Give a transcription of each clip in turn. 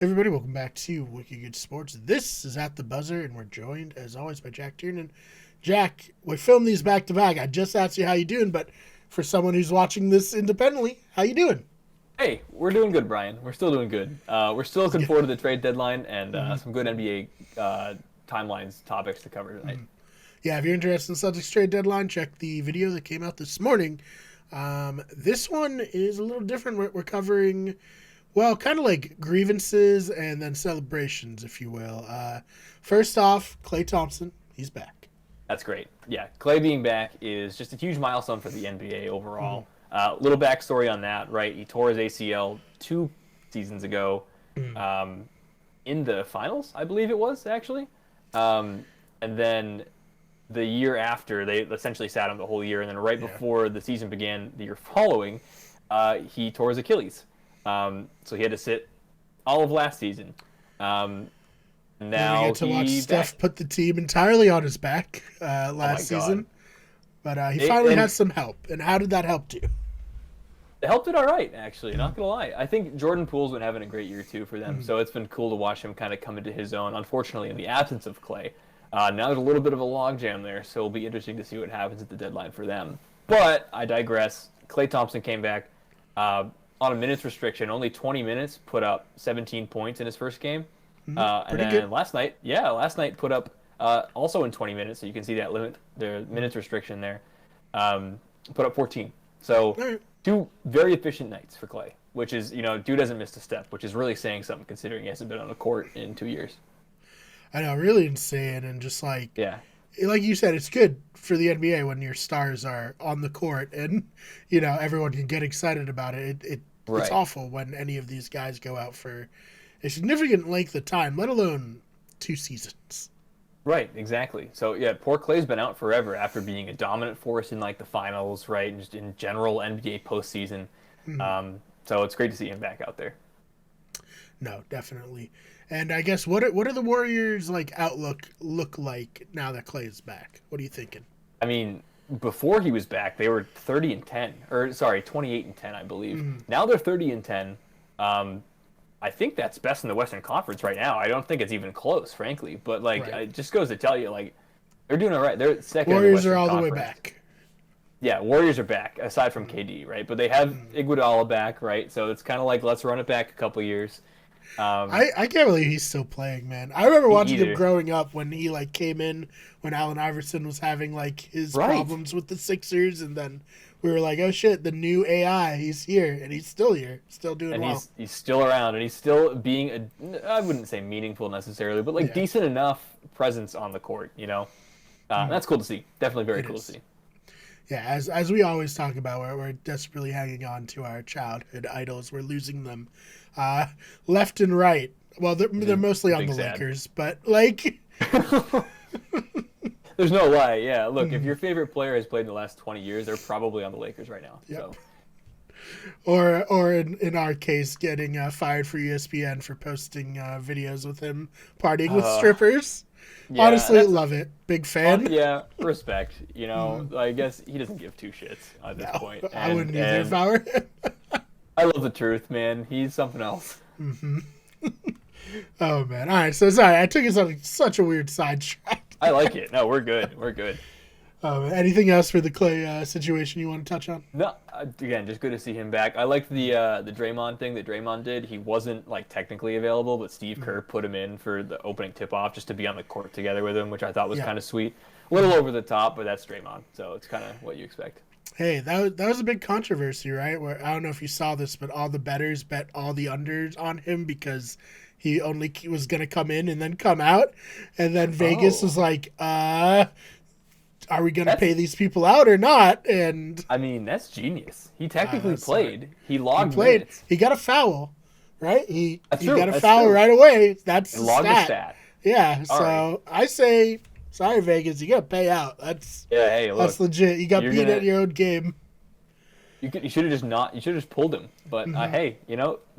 Everybody, welcome back to Wicked Good Sports. This is At the Buzzer, and we're joined, as always, by Jack Tiernan. Jack, we filmed these back-to-back. I just asked you how you doing, but for someone who's watching this independently, how you doing? Hey, we're doing good, Brian. We're still doing good. We're still looking forward to the trade deadline and some good NBA timelines topics to cover tonight. Yeah, if you're interested in Celtics trade deadline, check the video that came out this morning. This one is a little different. We're covering, well, kind of like grievances and then celebrations, if you will. First off, Klay Thompson, he's back. That's great. Yeah, Klay being back is just a huge milestone for the NBA overall. Little backstory on that, right? He tore his ACL 2 seasons ago in the finals, I believe it was, actually. And then the year after, they essentially sat him the whole year. And then right before the season began, the year following, he tore his Achilles. So he had to sit all of last season. Now we get to watch Steph put the team entirely on his back last season. But he finally had some help. And how did that help you? It helped it all right, actually. Not going to lie. I think Jordan Poole's been having a great year, too, for them. So it's been cool to watch him kind of come into his own, unfortunately, in the absence of Klay. Now there's a little bit of a logjam there, so it'll be interesting to see what happens at the deadline for them. But I digress. Klay Thompson came back on a minutes restriction, only 20 minutes, put up 17 points in his first game. And then good. last night put up also in 20 minutes, so you can see that limit, the minutes restriction there, put up 14. So two very efficient nights for Klay, which is, dude hasn't missed a step, which is really saying something considering he hasn't been on the court in 2 years. I know, really insane, and just like you said, it's good for the NBA when your stars are on the court and everyone can get excited about it. It's awful when any of these guys go out for a significant length of time, let alone 2 seasons. Right, exactly. So yeah, poor Klay's been out forever after being a dominant force in like the finals, right, and just in general NBA postseason. So it's great to see him back out there. No, definitely. And I guess what are the Warriors' outlook look like now that Klay is back? What are you thinking? I mean, before he was back, they were 30-10, or sorry, 28-10, I believe. Now they're 30-10. I think that's best in the Western Conference right now. I don't think it's even close, frankly. But it just goes to tell you, they're doing all right. They're second. Warriors in the Western are all Conference. The way back. Yeah, Warriors are back, aside from KD, right? But they have Iguodala back, right? So it's kind of like, let's run it back a couple years. I can't believe he's still playing, man. I remember watching him growing up when he came in when Allen Iverson was having his problems with the Sixers, and then we were like, oh shit, the new AI, he's here, and he's still here, still doing well. He's still around, and he's still being I wouldn't say meaningful necessarily, but decent enough presence on the court, That's cool to see. Definitely very cool to see. Yeah, as we always talk about, we're desperately hanging on to our childhood idols. We're losing them left and right. Well, they're mostly on the Lakers, but there's no lie. Yeah, look, if your favorite player has played in the last 20 years, they're probably on the Lakers right now. Yep. So. Or in our case, getting fired for ESPN for posting videos with him partying with strippers. Yeah, honestly, love it. Big fan. Yeah, respect. I guess he doesn't give 2 shits at this point. I wouldn't either if I were him. I love the truth, man. He's something else. Oh, man. All right, so sorry. I took us on such a weird sidetrack. I like it. No, we're good. We're good. Anything else for the Klay situation you want to touch on? No, again, just good to see him back. I liked the Draymond thing that Draymond did. He wasn't technically available, but Steve Kerr put him in for the opening tip-off just to be on the court together with him, which I thought was kind of sweet. A little over the top, but that's Draymond, so it's kind of what you expect. Hey, that was a big controversy, right? Where I don't know if you saw this, but all the bettors bet all the unders on him because he only was going to come in and then come out, and then Vegas was like, are we going to pay these people out or not? And I mean, that's genius. He technically played. Smart. He logged minutes. He got a foul, right? He got a foul right away. That's the stat. Yeah, so I say, sorry, Vegas, you got to pay out. That's that's legit. You got beat at your own game. You should have just pulled him. But hey,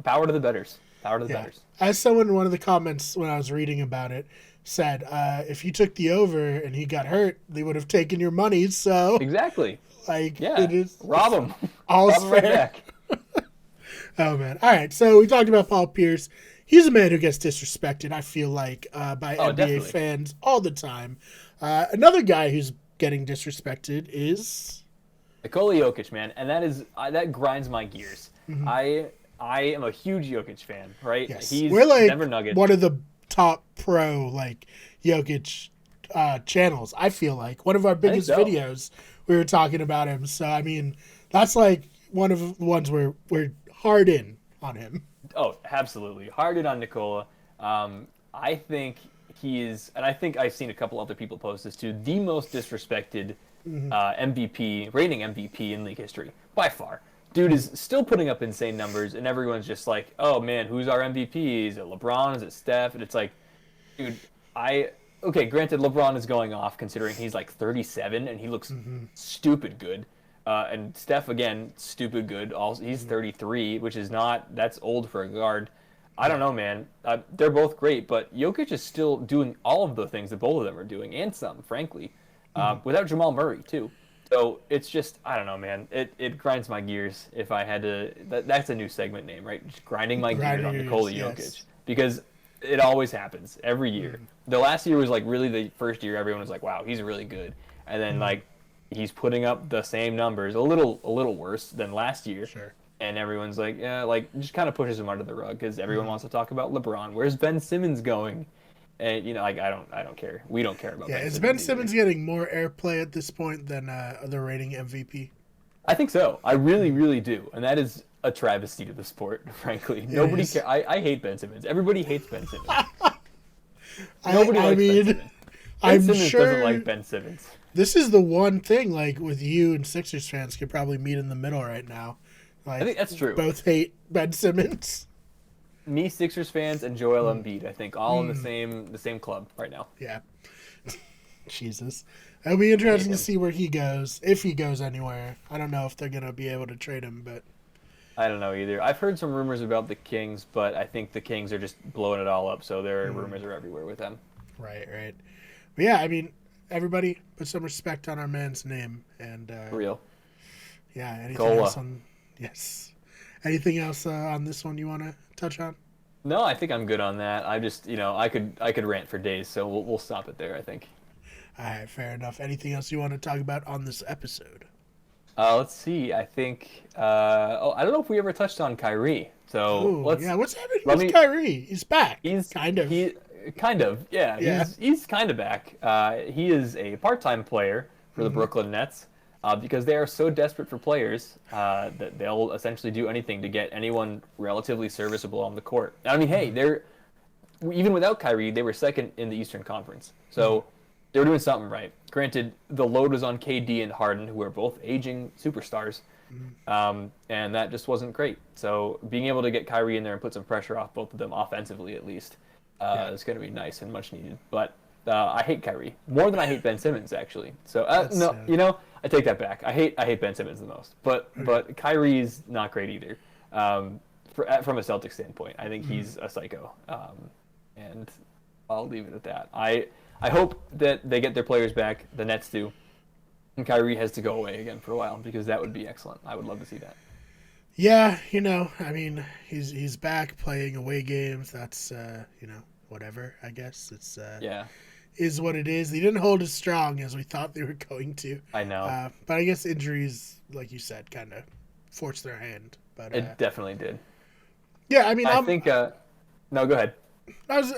power to the bettors. Power to the bettors. As someone in one of the comments when I was reading about it said, if you took the over and he got hurt, they would have taken your money. So exactly, it is rob him. All's fair. Oh man! All right, so we talked about Paul Pierce. he's a man who gets disrespected, I feel like, by NBA definitely. fans all the time. Another guy who's getting disrespected is Nikola Jokić, man, and that grinds my gears. Mm-hmm. I am a huge Jokić fan, right? Yes, He's we're like Denver Nuggets. one of the top pro like Jokić channels. I feel like one of our biggest videos we were talking about him. So I mean, that's like one of the ones where we're hard in on him. Oh, absolutely, hard in on Nikola. I think he is, and I think I've seen a couple other people post this too, the most disrespected reigning MVP in league history by far. Dude is still putting up insane numbers, and everyone's just like, "Oh man, who's our MVP? Is it LeBron? Is it Steph?" And it's like, dude, okay. Granted, LeBron is going off considering he's like 37 and he looks stupid good, and Steph again, stupid good. Also, he's 33, which is that's old for a guard. I don't know, man. They're both great, but Jokić is still doing all of the things that both of them are doing, and some, frankly, without Jamal Murray too. So it's just, I don't know, man. It grinds my gears if I had to. That's a new segment name, right? Just grinding my gears on Nikola Jokić. Yes. Because it always happens every year. The last year was like really the first year everyone was like, wow, he's really good. And then like he's putting up the same numbers, a little worse than last year. Sure. And everyone's like, yeah, like just kind of pushes him under the rug because everyone wants to talk about LeBron. Where's Ben Simmons going? And like I don't care. We don't care about. Yeah, is Ben Simmons getting more airplay at this point than the reigning MVP? I think so. I really, really do, and that is a travesty to the sport. Frankly, nobody cares. I hate Ben Simmons. Everybody hates Ben Simmons. Nobody likes Ben Simmons. Ben Simmons doesn't like Ben Simmons. This is the one thing, like with you and Sixers fans, could probably meet in the middle right now. Like, I think that's true. Both hate Ben Simmons. Me, Sixers fans, and Joel Embiid, I think, all in the same club right now. Yeah. Jesus. It'll be interesting to see where he goes, if he goes anywhere. I don't know if they're going to be able to trade him, but... I don't know either. I've heard some rumors about the Kings, but I think the Kings are just blowing it all up, so their rumors are everywhere with them. Right. But yeah, I mean, everybody put some respect on our man's name. And For real. Yeah, anything else on... Yes. Anything else on this one you want to touch on? No, I think I'm good on that. I just, I could rant for days, so we'll stop it there, I think. All right, fair enough. Anything else you want to talk about on this episode? Let's see. I think. I don't know if we ever touched on Kyrie. So what's happening with Kyrie? He's back. He's kind of. Yeah. He's kind of back. He is a part-time player for the Brooklyn Nets. Because they are so desperate for players that they'll essentially do anything to get anyone relatively serviceable on the court. I mean, hey, even without Kyrie, they were second in the Eastern Conference. So they were doing something right. Granted, the load was on KD and Harden, who are both aging superstars, and that just wasn't great. So being able to get Kyrie in there and put some pressure off both of them offensively, at least, is going to be nice and much needed. But I hate Kyrie more than I hate Ben Simmons, actually. So I take that back. I hate Ben Simmons the most, but Kyrie's not great either. From a Celtics standpoint, I think he's a psycho, and I'll leave it at that. I hope that they get their players back. The Nets do, and Kyrie has to go away again for a while because that would be excellent. I would love to see that. Yeah, I mean, he's back playing away games. That's whatever. I guess it's is what it is. They didn't hold as strong as we thought they were going to. I know. But I guess injuries, like you said, kind of forced their hand. But it definitely did. Yeah, I mean, I think. No, go ahead. I've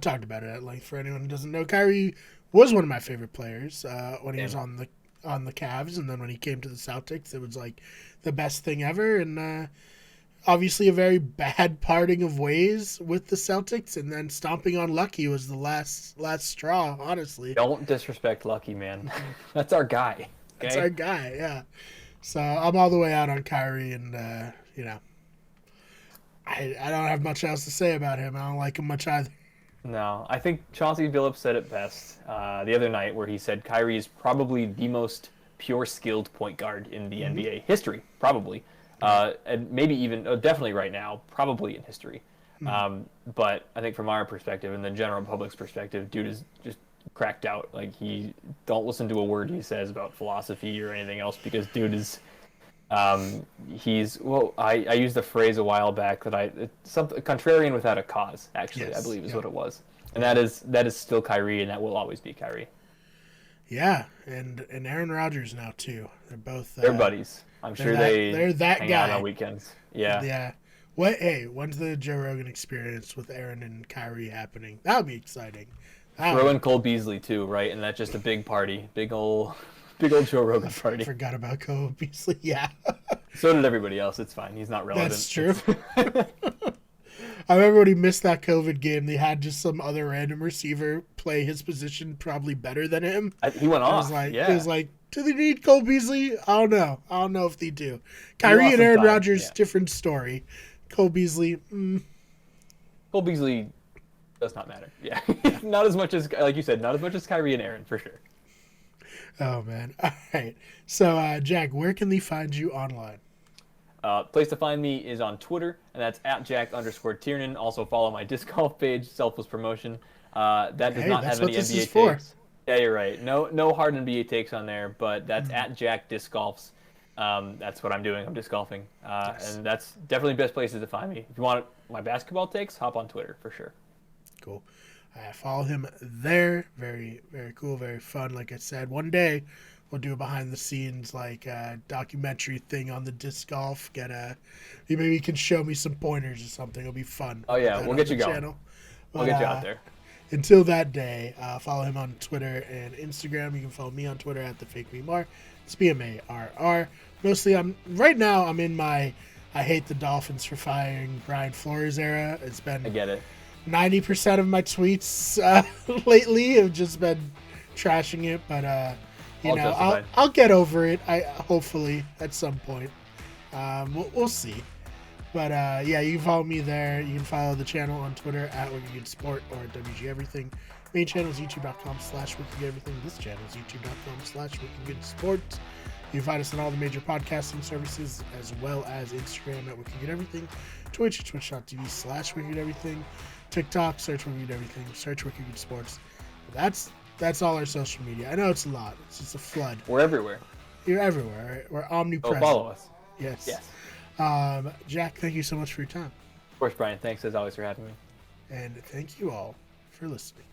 talked about it at length for anyone who doesn't know. Kyrie was one of my favorite players when he was on the Cavs, and then when he came to the Celtics, it was like the best thing ever. And obviously a very bad parting of ways with the Celtics, and then stomping on Lucky was the last straw, honestly. Don't disrespect Lucky, man. That's our guy. Okay? That's our guy, yeah. So I'm all the way out on Kyrie, and, I don't have much else to say about him. I don't like him much either. No, I think Chauncey Billups said it best the other night, where he said Kyrie is probably the most pure skilled point guard in the NBA history, probably. And maybe even, definitely right now, probably in history. But I think from our perspective and the general public's perspective, dude is just cracked out. Like, don't listen to a word he says about philosophy or anything else, because dude is, I used the phrase a while back that something contrarian without a cause, actually, yes, I believe is what it was. And that is still Kyrie, and that will always be Kyrie. Yeah, and Aaron Rodgers now too. They're both they're buddies. I'm sure they're that hang guy out on weekends. Yeah. Yeah. When's the Joe Rogan Experience with Aaron and Kyrie happening? That would be exciting. Throw in Cole Beasley too, right? And that's just a big party, big old Joe Rogan party. I forgot about Cole Beasley. Yeah. So did everybody else. It's fine. He's not relevant. That's true. I remember when he missed that COVID game, they had just some other random receiver play his position probably better than him. He went off. It was like, do they need Cole Beasley? I don't know if they do. Kyrie and Aaron Rodgers, different story. Cole Beasley. Cole Beasley does not matter. Yeah. Not as much as, like you said, not as much as Kyrie and Aaron, for sure. Oh, man. All right. So, Jack, where can they find you online? Place to find me is on Twitter, and that's @Jack_Tiernan. Also follow my disc golf page, Selfless Promotion. That does not have any NBA takes. Yeah, you're right. No hard NBA takes on there, but that's @JackDiscGolfs. That's what I'm doing. I'm disc golfing, yes. And that's definitely the best places to find me. If you want my basketball takes, hop on Twitter for sure. Cool. Follow him there. Very, very cool. Very fun. Like I said, one day we'll do a behind the scenes documentary thing on the disc golf. Maybe you can show me some pointers or something. It'll be fun. Oh yeah, we'll get you going. We'll get you out there. Until that day, follow him on Twitter and Instagram. You can follow me on Twitter @TheFakeMeMar. It's BMARR. Mostly, right now I'm in my I hate the Dolphins for firing Brian Flores era. It's been, I get it. 90% of my tweets lately have just been trashing it, but I'll get over it. Hopefully at some point. We'll see. But yeah, you can follow me there. You can follow the channel on Twitter @WickedGoodSport or WG Everything. Main channel is youtube.com/WickedGoodEverything. This channel is youtube.com/WickedGoodSport. You can find us on all the major podcasting services, as well as Instagram @WickedGoodEverything, Twitch, twitch.tv/WickedGoodEverything, TikTok, search Wicked Everything, search Wicked Good Sports. That's all our social media. I know it's a lot. It's just a flood. We're everywhere. You're everywhere, right? We're omnipresent. Follow us. Yes. Jack, thank you so much for your time. Of course, Brian. Thanks as always for having me. And thank you all for listening.